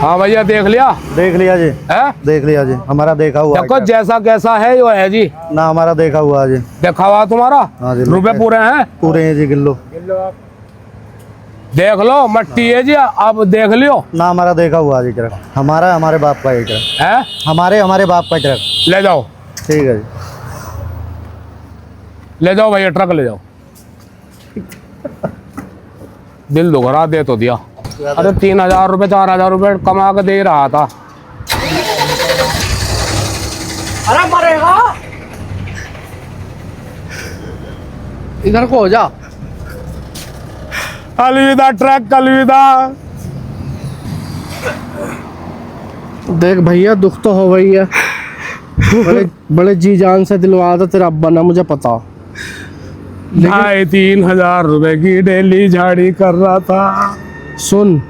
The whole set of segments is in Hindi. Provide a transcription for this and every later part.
हाँ भैया देख लिया जी है, देख लिया जी, हमारा देखा हुआ देखो जैसा कैसा है जो है जी ना, हमारा देखा हुआ जी। देखा हुआ तुम्हारा। हाँ जी, रुपए पूरे हैं, पूरे हैं जी, गिल्लो देख लो मट्टी है जी, अब देख लियो ना, हमारा देखा हुआ जी ट्रक, हमारा हमारे बाप का ही ट्रक है, हमारे बाप का ट्रक। ले जाओ ठीक है जी, ले जाओ भैया ट्रक ले जाओ। दिल दुखरा दे तो दिया। अरे 3,000 रुपये 4,000 रुपये कमा के दे रहा था। अरे मरेगा, इधर को हो जा। अलविदा ट्रक अलविदा। देख भैया दुख तो हो गई है, बड़े बड़े जी जान से दिलवाया था तेरा अब्बा ने, मुझे पता। 2,500 रुपए की डेली झाड़ी कर रहा था। सुन,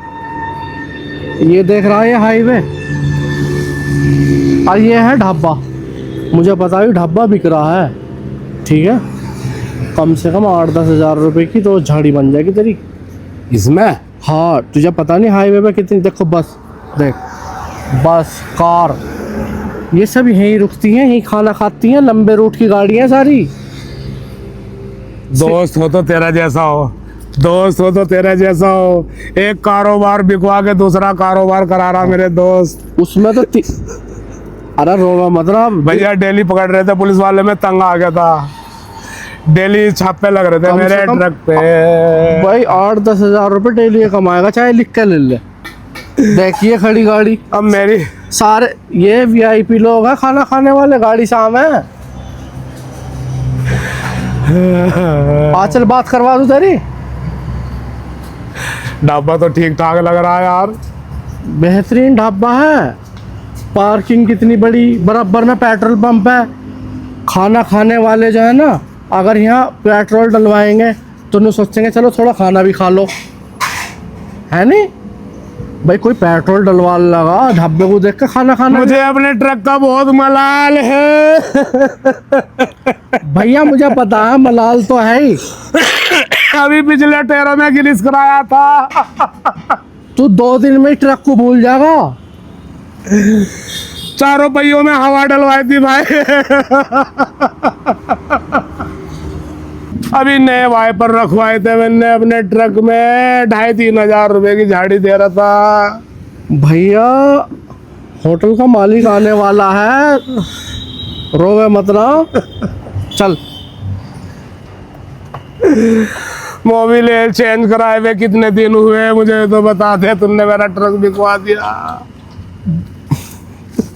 ये देख रहा है हाईवे, और ये है ढाबा। मुझे पता है ढाबा बिक रहा है, ठीक है। कम से कम 8-10 हज़ार रुपए की तो झाड़ी बन जाएगी तेरी इसमें। हाँ, तुझे पता नहीं हाईवे पे कितनी, देखो बस देख, बस कार ये सब यहीं रुकती हैं, यहीं खाना खाती हैं, लंबे रूट की गाड़ियाँ सारी। दोस्त हो तो तेरा जैसा हो, दोस्त हो तो तेरा जैसा हो। एक कारोबार बिकवा के दूसरा कारोबार करा रहा मेरे दोस्त। उसमें तो अरे रोवा मत रहा भैया, डेली पकड़ रहे थे पुलिस वाले, में तंग आ गया था। डेली छापे लग रहे थे मेरे ट्रक पे। भाई 8-10 हज़ार रुपये डेली कमाएगा, चाहे लिख के ले ले। देखिए खड़ी गाड़ी, अब मेरी सारे ये वीआईपी लोग हैं, खाना खाने वाले, गाड़ी साम है। चल बात करवा दूं तेरी। ढाबा तो ठीक ठाक लग रहा है यार, बेहतरीन ढाबा है, पार्किंग कितनी बड़ी, बराबर में पेट्रोल पंप है। खाना खाने वाले जो है ना, अगर यहाँ पेट्रोल डलवाएंगे तो नहीं सोचेंगे चलो थोड़ा खाना भी खा लो, है नहीं भाई। कोई पेट्रोल डलवा लगा ढाबे को देख के खाना खाना। मुझे अपने ट्रक का बहुत मलाल है। भैया मुझे पता है, मलाल तो है ही। अभी पिछले टेरों में गिरीश कराया था। तू 2 दिन में ट्रक को भूल जाएगा। चारों पहियों में हवा डलवाई थी भाई। अभी नए वाइपर रखवाए थे मैंने अपने ट्रक में। 2,500-3 हज़ार रुपए की झाड़ी दे रहा था। भैया होटल का मालिक आने वाला है, रोवे मत ना। चल मोबिल चेंज कराए हुए कितने दिन हुए मुझे तो बता दे, तुमने मेरा ट्रक बिकवा दिया।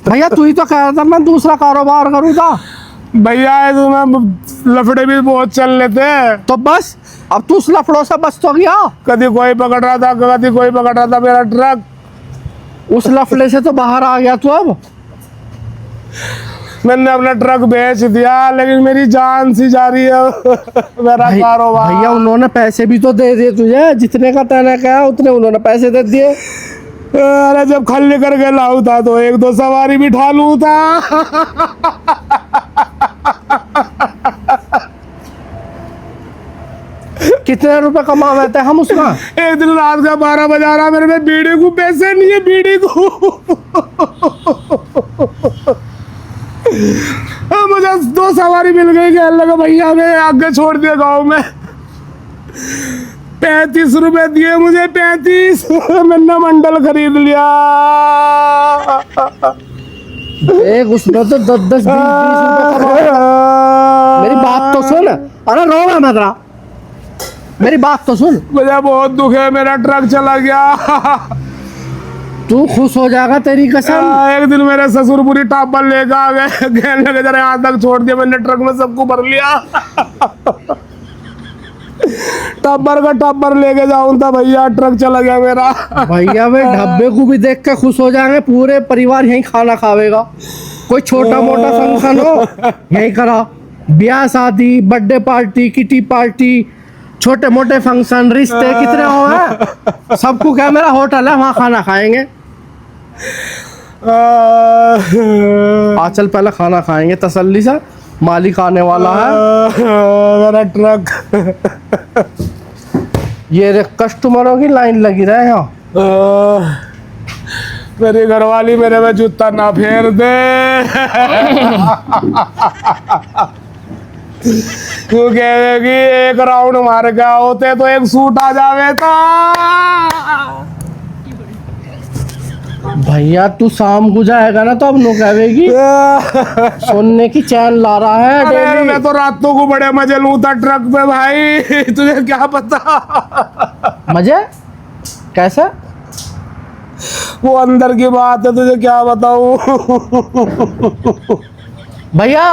भैया तू ही तो कह रहा था मैं दूसरा कारोबार करूँ था। भैया तुम्हें लफड़े भी बहुत चल लेते, तो बस अब तू उस लफड़ों से बच तो गया। कभी कोई पकड़ रहा था, कभी कोई पकड़ रहा था मेरा ट्रक। उस लफड़े से तो बाहर आ गया तू। अब मैंने अपना ट्रक बेच दिया, लेकिन मेरी जान सी जा रही है मेरा कारोबार। भैया उन्होंने पैसे भी तो दे दिए तुझे, जितने का तैने कहा उतने उन्होंने पैसे दे दिए। अरे जब खल्ली करके लाऊं था तो 1-2 सवारी बिठा लूं था। कितने रुपए कमाए थे हम उसका? एक दिन रात का 12 बजा रहा, मेरे में बीड़ी को पैसे नहीं है, बीड़ी को। मुझे 2 सवारी मिल गई, कहने लगा भैया मैं आगे छोड़ दिया गाँव में। 35 रुपए दिए मुझे, 35। मैंने मंडल खरीद लिया। एक उसमें तो 10-10, 20-20 रुपए। मेरी बात तो सुन, अरे रोवा मत रहा, मेरी बात तो सुन। मुझे बहुत दुख है, मेरा ट्रक चला गया। तू खुश हो जाएगा तेरी कसम। एक दिन मेरे ससुर पूरी टापर लेकर आ गए, कहने लगे जरा यहाँ तक छोड़ दिया, मैंने ट्रक में सबको भर लिया। टापर का टापर लेके जाऊं था भैया, ट्रक चला गया मेरा। भैया वे ढब्बे को भी देख के खुश हो जाएंगे, पूरे परिवार यहीं खाना खावेगा। कोई छोटा मोटा फंक्शन हो यहीं करा, ब्याह शादी, बर्थडे पार्टी, किटी पार्टी, छोटे मोटे फंक्शन, रिश्ते कितने हो हैं, सबको क्या मेरा होटल है, वहाँ खाना खाएंगे। चल पहले खाना खाएंगे तसल्ली से, मालिक आने वाला है। मेरा ट्रक। ये कस्टमरों की लाइन लगी रहे यहाँ। मेरी घरवाली मेरे में जूता ना फेर दे। तू कहेगी एक राउंड मार के होते तो एक सूट आ जावे था। भैया तू शाम को जाएगा ना तो अब नो कहेगी सोने की चैन ला रहा है अरे डेली। मैं तो रातों को बड़े मजे लूटा ट्रक पे भाई, तुझे क्या पता। मजे कैसे? वो अंदर की बात है, तुझे क्या बताऊं। भैया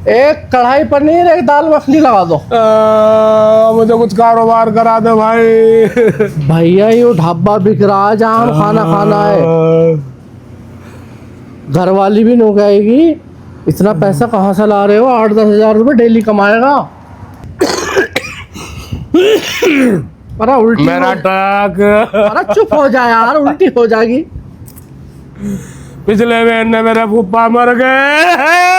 एक कढ़ाई पनीर एक दाल मखनी लगा दो। मुझे कुछ कारोबार करा दे भाई। भैया ये ढाबा बिक रहा है जहाँ हम खाना खाना है। घरवाली भी नो कहेगी इतना पैसा कहाँ से ला रहे हो, 8-10 हजार रुपये डेली कमाएगा। अरे उल्टी मेरा ट्रक अरे चुप हो जा यार, उल्टी हो जाएगी। पिछले महीने मेरे फूफा मर गए।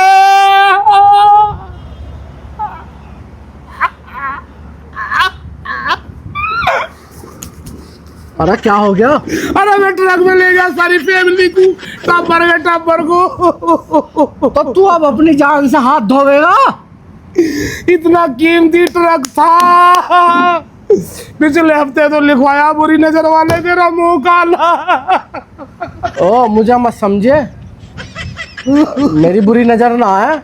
अरे क्या हो गया? अरे मैं ट्रक में ले गया सारी फैमिली को, टब्बर को। तो तू अब अपनी जान से हाथ धोवेगा? इतना कीमती ट्रक था। पिछले हफ्ते तो लिखवाया बुरी नजर वाले, तेरा मुंह काला। ओ मुझे मत समझे, मेरी बुरी नजर ना है।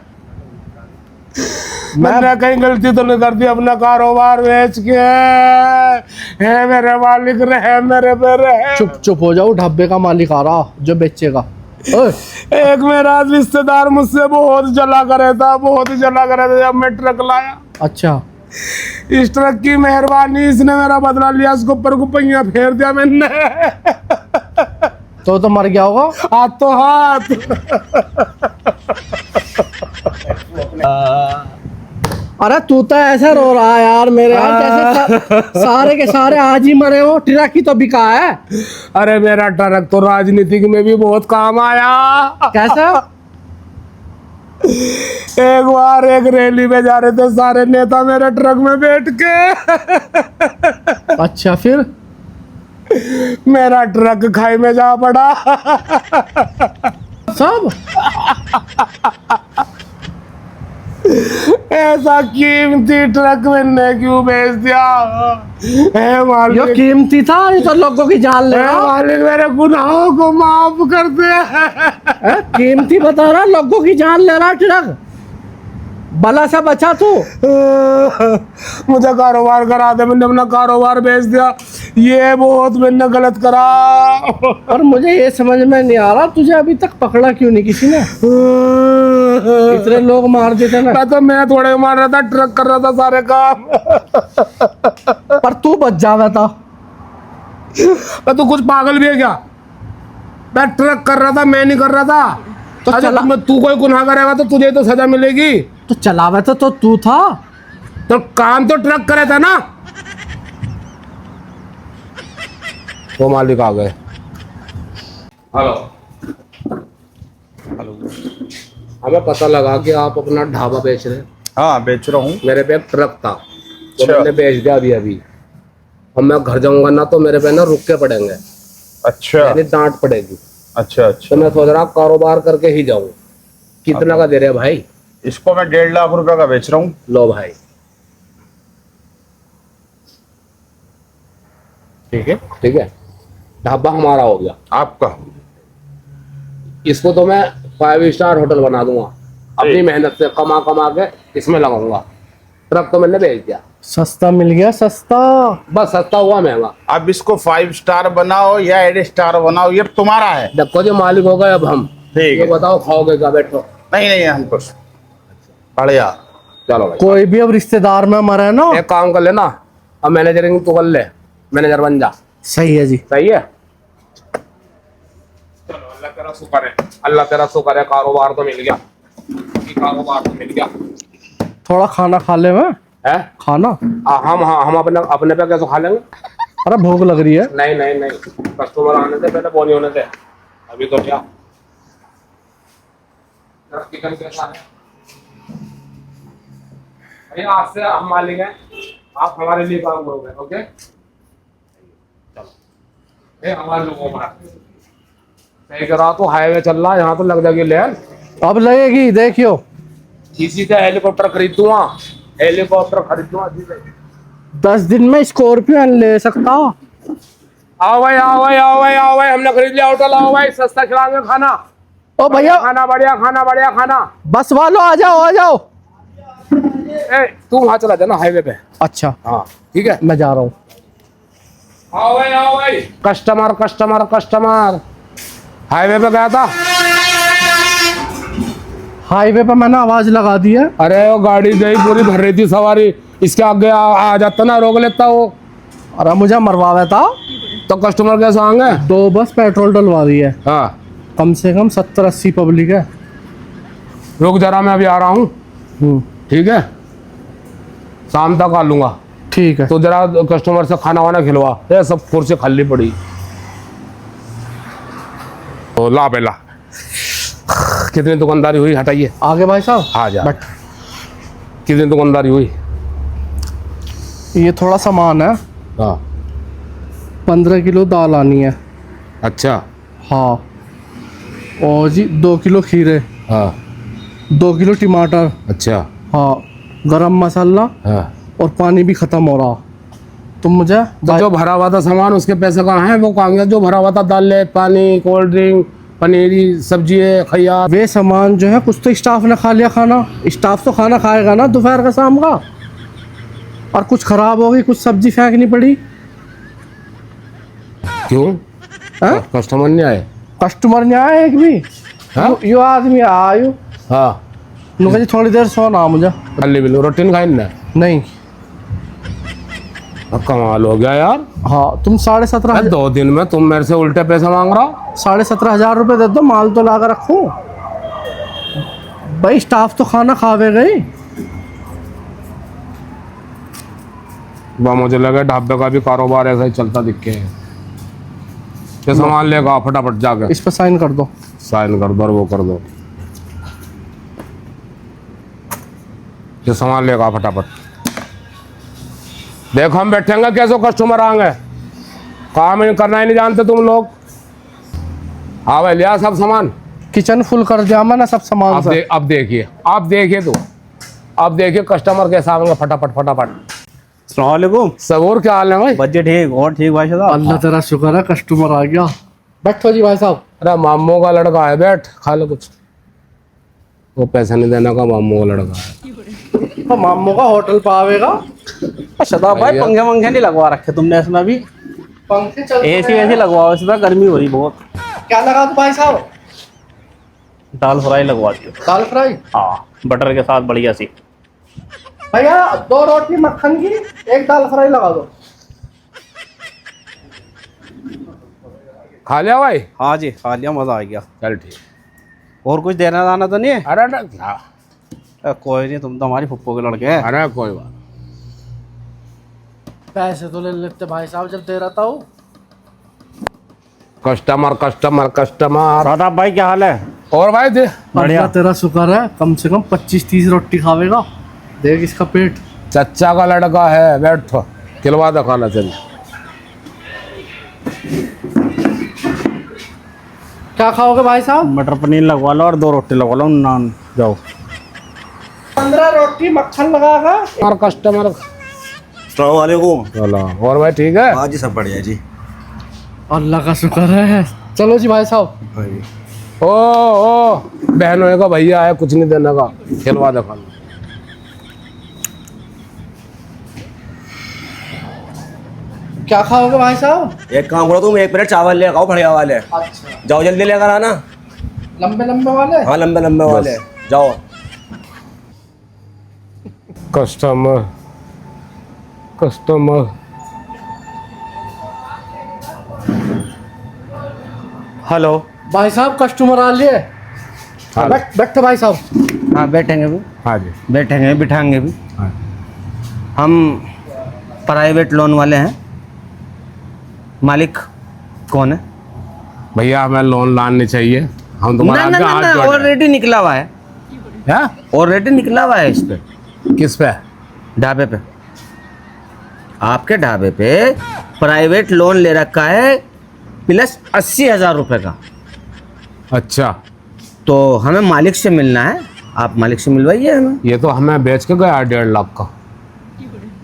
मैंने कहीं गलती तो नहीं कर दी अपना कारोबार बेच के। है मेरे मालिक रहे मेरे पे रहे। चुप हो जाओ, ढाबे का मालिक आ रहा जो बेचेगा। ओए एक मेरा रिश्तेदार मुझसे बहुत जला करे था, बहुत जला करे था जब मैं ट्रक लाया। अच्छा इस ट्रक की मेहरबानी, इसने मेरा बदला लिया, उसको ऊपर को पहिया फेर दिया मैंने। तो मर गया होगा। हाथ तो हाथ। अरे तू तो ऐसा रो रहा है यार मेरे यार, जैसे सारे के सारे आज ही मरे हो। ट्रक ही तो बिका है। अरे मेरा ट्रक तो राजनीतिक में भी बहुत काम आया। कैसा? एक बार एक रैली में जा रहे थे सारे नेता मेरे ट्रक में बैठ के। अच्छा फिर? मेरा ट्रक खाई में जा पड़ा। सब ऐसा कीमती ट्रक मैंने क्यों बेच दिया? हे यो मालिक, कीमती था, ये तो लोगों की जान ले हे रहा। मालिक मेरे गुनाहों को माफ कर दे। कीमती बता रहा, लोगों की जान ले रहा ट्रक। भला से बचा तू। मुझे कारोबार करा दे, मैंने अपना कारोबार बेच दिया। ये बहुत मैंने गलत करा। और मुझे ये समझ में नहीं आ रहा तुझे अभी तक पकड़ा क्यों नहीं किसी ने? इतने लोग मार देते ना। मैं थोड़े मार रहा था, ट्रक कर रहा था सारे काम। पर तू बच जावे था। तू कुछ पागल भी है क्या? मैं ट्रक कर रहा था, मैं नहीं कर रहा था। तो अच्छा, चला तू कोई गुनाह करेगा तो तुझे तो सजा मिलेगी। तो चलावे तो तू था। तो काम तो ट्रक करे था ना। वो मालिक आ गए। हेलो हेलो, हमें पता लगा कि आप अपना ढाबा बेच रहे हैं। हाँ बेच रहा हूँ। मेरे पे एक ट्रक था तो अच्छा। मैंने बेच दिया अभी। अब मैं घर जाऊंगा ना तो मेरे पे ना रुक के पड़ेंगे, अच्छा यानी डांट पड़ेगी। अच्छा तो मैं सोच रहा कारोबार करके ही जाऊं। कितना का दे रहे हैं भाई? इसको मैं 1.5 लाख रुपए का बेच रहा हूँ। लो भाई, ठीक है, ढाबा हमारा हो गया। आपका? इसको तो मैं 5 स्टार होटल बना दूंगा अपनी मेहनत से, कमा के इसमें लगाऊंगा। ट्रक तो मैंने बेच दिया। सस्ता मिल गया, सस्ता। बस सस्ता हुआ महंगा। अब इसको 5 स्टार बनाओ या 8 स्टार बनाओ, ये तुम्हारा है। देखो जो मालिक हो गए अब हम। ठीक ये है। बताओ खाओगे क्या? बैठो। नहीं हमको बढ़िया। चलो भाई, कोई भी अब रिश्तेदार में मरे ना। एक काम कर लेना, अब मैनेजरिंग तू कर ले, मैनेजर बन जा। सही है जी। सही है। चलो, अल्लाह तेरा शुक्र है, अल्लाह तेरा शुक्र है, कारोबार तो मिल गया। कारोबार तो मिल गया। थोड़ा खाना खा ले मैं। है खाना? हम अपने पे कैसे खा लेंगे? अरे भूख लग रही है। नहीं, कस्टमर आने से पहले बोनी होने से। अभी तो क्या चिकन कैसा है भैया? आज से हम मालिक हैं, आप हमारे लिए काम करोगे। ओके चलो, हमारे लोगों में सही करा तो हाईवे चल रहा है, यहाँ तो लग जाएगी लेन। अब लगेगी, देखियो। इसी से हेलीकॉप्टर खरीदूंगा, हेलीकॉप्टर खरीदूंगा इसी से। 10 दिन में स्कॉर्पियन ले सकता। आओ भाई, आओ भाई, आओ भाई, आओ भाई, हमने खरीद लिया होटल। आओ भाई, सस्ता खिलाएंगे खाना। ओ भैया, खाना बढ़िया, खाना बढ़िया, खाना। बस वालों आ जाओ, आ जाओ। ए, तू वहां चला जाना हाईवे पे। अच्छा, हाँ ठीक है, मैं जा रहा हूँ। आओ भाई, आओ भाई। Customer customer customer. हाईवे पे गया था, हाईवे पे मैंने आवाज लगा दी है। अरे वो गाड़ी गई पूरी भर रही थी सवारी, इसके आगे आ जाता ना, रोक लेता वो। अरे मुझे मरवाया था। तो कस्टमर कैसे आएंगे? 2 बस पेट्रोल डलवा दी है, हाँ कम से कम 70-80 पब्लिक है। रुक जरा, मैं अभी आ रहा हूँ। ठीक है, शाम तक आ लूंगा। ठीक है। तो जरा कस्टमर से खाना वाना खिलवा, ये सब कुर्सी खाली पड़ी। तो ला बेला, कितनी दुकानदारी हुई? हटाइए आगे भाई साहब। आ जा। बट कितनी दुकानदारी हुई? ये थोड़ा सामान है। हाँ 15 किलो दाल आनी है। अच्छा। हाँ, और जी 2 किलो खीरे, हाँ 2 किलो टमाटर। अच्छा। हाँ, गरम मसाला हाँ और पानी भी खत्म हो रहा। तुम मुझे तो जो भरा हुआ था सामान उसके पैसे कहाँ हैं? वो कहाँ गया जो भरा हुआ था? दाल, पानी, कोल्ड ड्रिंक, पनीरी, सब्जी, खैया। वे सामान जो है, कुछ तो स्टाफ ने खा लिया खाना। स्टाफ तो खाना खाएगा ना दोपहर का, शाम का। और कुछ खराब हो गई, कुछ सब्जी फेंकनी पड़ी। क्यों? कस्टमर नहीं आए? कस्टमर नहीं आया एक भी। हाँ? यो आदमी आयु हाँ जी थोड़ी देर सोना मुझे। खाली बिल्लू रोटी खाई ना? नहीं। कमाल हो गया यार। हाँ, तुम 17,500 2 दिन में तुम मेरे से उल्टे पैसे मांग रहा हो। 17,500 रुपये दे दो, माल तो ला कर रखो भाई। स्टाफ तो खाना खावे गई। मुझे लगा ढाबे का भी कारोबार ऐसा ही चलता दिखे। ये सामान लेगा फटाफट जाकर, इस पर साइन कर दो। साइन कर दो और वो कर दो। ये सामान लेगा फटाफट। देखो हम बैठेंगे कैसे कस्टमर आएंगे? काम ही करना ही नहीं जानते तुम लोग। हाँ भाई, लिया सब सामान। किचन फुल कर दिया मैंने सब सामान अब से। अब देखिए, अब देखिए तो, अब देखिए कस्टमर कैसे आएंगे फटाफट फटाफट। अस्सलाम वालेकुम। सब और क्या हाल है भाई? बच्चे ठीक और ठीक भाई साहब। अल्लाह तेरा शुक्र है, कस्टमर आ गया। बैठो जी भाई साहब। अरे मामू का लड़का है, बैठ खा लो कुछ। वो पैसा नहीं देने का मामू का लड़का है। तो मामू का होटल पावेगा। शताब भाई, पंखे वंखे नहीं लगवा रखे तुमने इसमें भी? पंखे चल एसी वैसी लगवाओ, इसमें गर्मी हो रही बहुत। क्या लगा दो भाई साहब? दाल फ्राई लगवा दियो। दाल फ्राई। हाँ, बटर के साथ बढ़िया सी। भैया 2 रोटी मक्खन की, 1 दाल फ्राई लगा दो। खा लिया भाई? हाँ जी, खा लिया, मजा आ गया। चल ठीक। और कुछ देना दाना तो नहीं है? अरे ना क्या, कोई नहीं, तुम तो हमारी फुप्पो के लड़के हैं। अरे कोई बात। पैसे तो ले लेते भाई साहब जब दे रहा था वो। Customer customer customer. शताब भाई क्या हाल है? और भाई दे। बढ़िया। अल्लाह तेरा शुक्र है, कम से कम 25-30 रोटी खावेगा। देख इसका पेट। चच्चा का लड़का है, बैठ तो खिलवा दो खाना। चल क्या खाओगे भाई साहब? मटर पनीर लगवा लो और 2 रोटी लगवा लो, नान। जाओ। 15 रोटी मक्खन लगागा। और कस्टमर। अस्सलाम वालेकुम। चलो और भाई ठीक है? हाँ जी, सब बढ़िया जी। अल्लाह का शुक्र है। चलो जी भाई साहब। हाँ जी। ओ बहनों का भैया है, कुछ नहीं देने का, खिलवा दो खाना। क्या खाओगे भाई साहब? एक काम करो, तुम 1 प्लेट चावल ले आओ, बढ़िया वाले। अच्छा, जाओ जल्दी लेकर आना। लंबे लंबे वाले। हाँ, लंबे लंबे वाले। जाओ। Customer customer. हेलो। भाई साहब कस्टमर आ लिए। हाँ। बैठो भाई साहब। हाँ, बैठेंगे भी, हाँ जी। बैठेंगे, बिठाएंगे भी। हाँ। हम प्राइवेट लोन वाले हैं। मालिक कौन है? भैया हमें लोन लानी चाहिए, हम ना तुम्हारा ना आगे ना हाथ ना, जोड़ रहे हैं। ऑलरेडी निकला हुआ है। क्या? ऑलरेडी निकला हुआ है इस पे, किस पे? ढाबे पे। आपके ढाबे पे प्राइवेट लोन ले रखा है, प्लस 80,000 रुपए का। अच्छा, तो हमें मालिक से मिलना है, आप मालिक से मिलवाइए हमें। ये तो हमें बेच के गया 1.5 लाख का।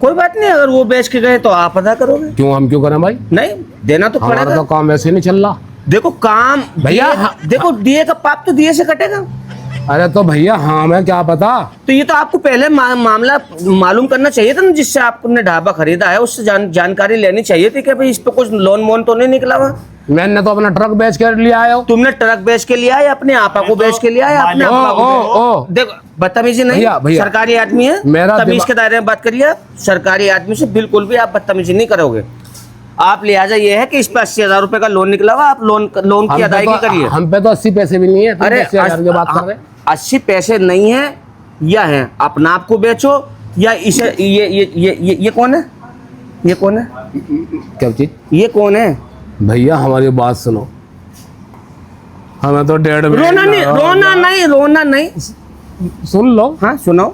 कोई बात नहीं, अगर वो बेच के गए तो आप अदा करोगे। क्यों, हम क्यों करें भाई? नहीं, देना तो हमारा पड़ेगा। तो काम ऐसे नहीं चल रहा। देखो काम भैया, देखो दिए का पाप तो दिए से कटेगा। अरे तो भैया हाँ, हमें क्या पता। तो ये तो आपको पहले मामला मालूम करना चाहिए था ना, जिससे आपने ढाबा खरीदा है उससे जानकारी लेनी चाहिए थी कि भाई इस पे कुछ लोन वोन तो नहीं निकला हुआ। मैंने तो अपना ट्रक बेच कर लिया आया हूँ। तुमने ट्रक बेच के लिया या अपने आपा को बेच के लिया या अपने आपा को? देखो बदतमीजी नहीं, भैया, सरकारी आदमी है, मेरा तमीज के दायरे में बात करिए। सरकारी आदमी से बिल्कुल भी आप बदतमीजी नहीं करोगे। आप लिहाजा ये है कि इस पे 80,000 रुपए का लोन निकला हुआ, आप लोन की अदायगी करिए। हम पे तो 80 पैसे भी नहीं है। तुम अरे 80,000 की बात कर रहे हैं। 80 पैसे नहीं है या है, अपना आपको बेचो या इसे ये कौन है? ये कौन है? क्या चीज? ये कौन है? भैया हमारी बात सुनो, हमें तो 1.5 महीना रोना नहीं। सुन लो। हाँ सुनाओ।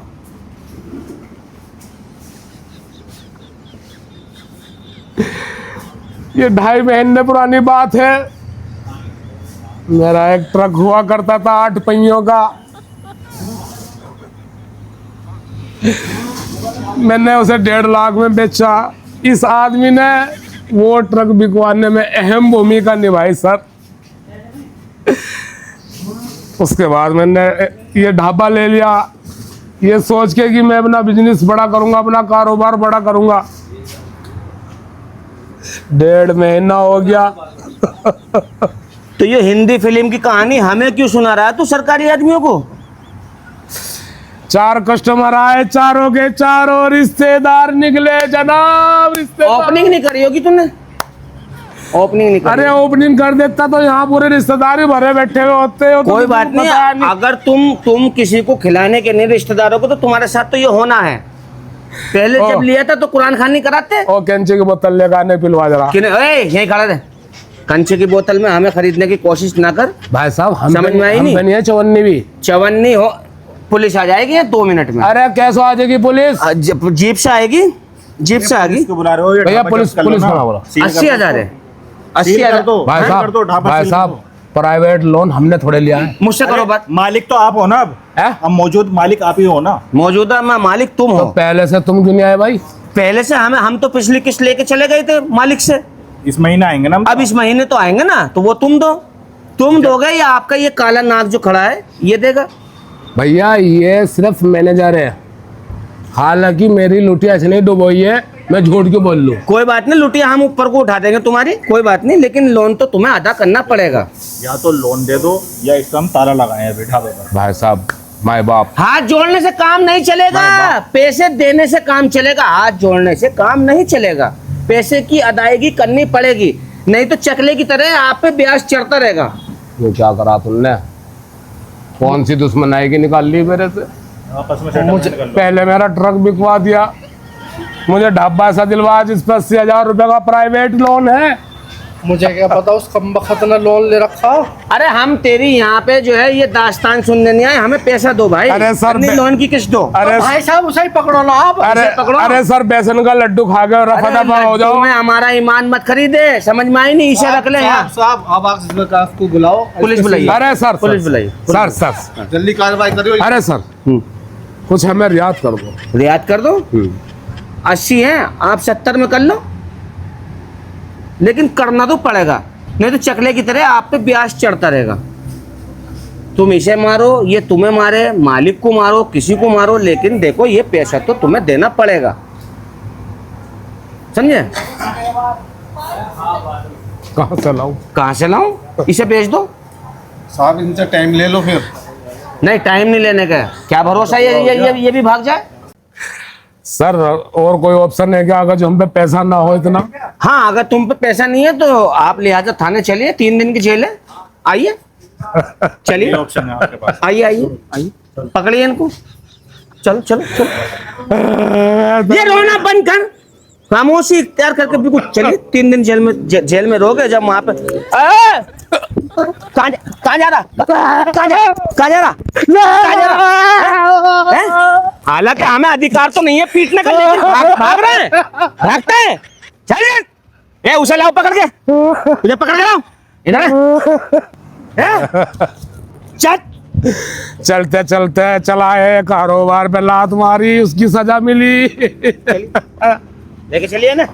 ये 2.5 महीने पुरानी बात है। मेरा एक ट्रक हुआ करता था 8 पहियों का। मैंने उसे 1.5 लाख में बेचा। इस आदमी ने वो ट्रक बिकवाने में अहम भूमिका निभाई सर। उसके बाद मैंने ये ढाबा ले लिया, ये सोच के कि मैं अपना बिजनेस बड़ा करूंगा, अपना कारोबार बड़ा करूंगा। 1.5 महीना हो गया। तो ये हिंदी फिल्म की कहानी हमें क्यों सुना रहा है तू सरकारी आदमियों को? 4 कस्टमर आए, चारों के चारों रिश्तेदार निकले जनाब। रिश्तेदार ओपनिंग नहीं करी होगी तुमने? ओपनिंग नहीं करी? अरे ओपनिंग कर देता तो यहाँ पूरे रिश्तेदार ही भरे बैठे हुए होते हो। कोई बात नहीं, अगर तुम किसी को खिलाने के नहीं रिश्तेदारों को, तो तुम्हारे साथ तो ये होना है। पहले जब लिया था तो कुरान खानी कराते। ओ कैंची की बोतल लेकर आने पिलवा जरा। यही खड़ा रहे, कंचे की बोतल में हमें खरीदने की कोशिश ना कर भाई साहब, हम समझ में आई नहीं है चवन्नी भी। चवन्नी हो, पुलिस आ जाएगी 2 मिनट में। अरे कैसे आ जाएगी पुलिस? जीप से आएगी, जीप से आएगी। भैया पुलिस बना बोला 80,000 है। 80,000 भाई साहब प्राइवेट लोन हमने थोड़े लिया है। मुझसे करो बात। मालिक तो आप हो ना, अब मौजूद मालिक आप ही हो ना। मौजूदा मालिक तुम हो। तो पहले से तुम क्यों नहीं आए भाई? पहले से हम तो पिछली किस्त लेके चले गए थे मालिक से। इस महीने आएंगे ना हम। अब इस महीने तो आएंगे ना, तो वो तुम दोगे या आपका ये काला नाग जो खड़ा है ये देगा? भैया ये सिर्फ मैनेजर है, हालांकि मेरी लुटिया ऐसे नहीं डुबोई है। मैं झूठ क्यों बोल लूं? कोई बात नहीं, लुटिया हम ऊपर को उठा देंगे तुम्हारी, कोई बात नहीं, लेकिन लोन तो तुम्हें अदा करना पड़ेगा। या तो लोन दे दो या इसका हम ताला लगाए बैठा देगा। भाई साहब, माए बाप, हाथ जोड़ने से काम नहीं चलेगा, पैसे देने से काम चलेगा। हाथ जोड़ने से काम नहीं चलेगा, पैसे की अदायगी करनी पड़ेगी, नहीं तो चकले की तरह आप पे ब्याज चढ़ता रहेगा। ये क्या करा तुमने? कौन सी दुश्मनाई की निकाल ली मेरे से? आपस में मुझे पहले मेरा ट्रक बिकवा दिया, मुझे ढाबा ऐसा दिलवा जिस पर 80,000 रुपए का प्राइवेट लोन है। मुझे क्या पता उस कमबख्त ने लोन ले रखा। अरे हम तेरी यहाँ पे जो है ये दास्तान सुनने नहीं आए, हमें पैसा दो भाई। अरे सर, अपनी लोन की किस्त दो। अरे भाई साहब उसे ही पकड़ो ना आप। अरे सर, बेसन का लड्डू खा के रफा दफा हो जाओ। में हमारा ईमान मत खरीदे, समझ में आई नहीं, इसे रख ले यहाँ। साहब अब आप को बुलाओ, पुलिस बुलाइए। अरे सर, पुलिस बुलाइए। सर जल्दी कार्रवाई करिए। अरे सर, कुछ हमें रियायत कर दो। रियायत कर दो। 80 है, आप 70 में कर लो, लेकिन करना तो पड़ेगा, नहीं तो चकले की तरह आप पे ब्याज चढ़ता रहेगा। तुम इसे मारो, ये तुम्हें मारे, मालिक को मारो, किसी को मारो, लेकिन देखो ये पैसा तो तुम्हें देना पड़ेगा, समझे? कहाँ से लाऊं? कहाँ से लाऊं? इसे बेच दो। साहब इनसे टाइम ले लो फिर। नहीं, टाइम नहीं लेने का, क्या भरोसा ये भी भाग जाए। सर और कोई ऑप्शन है क्या, अगर जो हम पे पैसा ना हो इतना? हाँ, अगर तुम पे पैसा नहीं है तो आप लिहाजा थाने चलिए, 3 दिन की जेल है। आइए, चलिए, ऑप्शन है आपके पास। आइए, पकड़िए इनको, चलो चलो चलो। ये रोना बंद कर, खामोशी इख्तियार करके बिल्कुल चलिए। 3 दिन जेल में रहोगे। जब वहां पे कहाँ जा रहा? हालांकि हमें अधिकार तो नहीं है पीटने का, लेकिन भाग रहे हैं, भागते हैं। चलिए, उसे लाओ पकड़ के, तुझे पकड़ के लाओ, इधर चट चलते चलते चलाए कारोबार पे लात मारी, उसकी सजा मिली। लेके चलिए ना।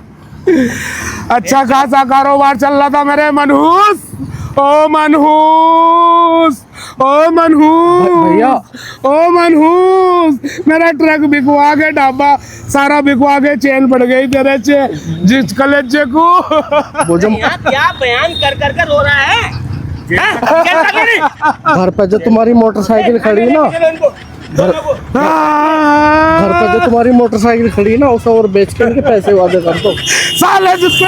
अच्छा खासा कारोबार चल रहा था मेरे मनहूस। ओ मनहूस, ओ मनहूस, भैया। ओ मनहूस, मेरा ट्रक बिकवा के ढाबा सारा बिकवा के चेन पड़ गई तेरे जिस कलेजे को। वो जो यहाँ क्या बयान कर कर रो रहा है? हैं? क्या कर रही? घर पे जो तुम्हारी मोटरसाइकिल खड़ी है ना, घर पे जो तुम्हारी मोटरसाइकिल खड़ी है ना, उसे और बेच के इनके पैसे वादे कर दो। साले जिससे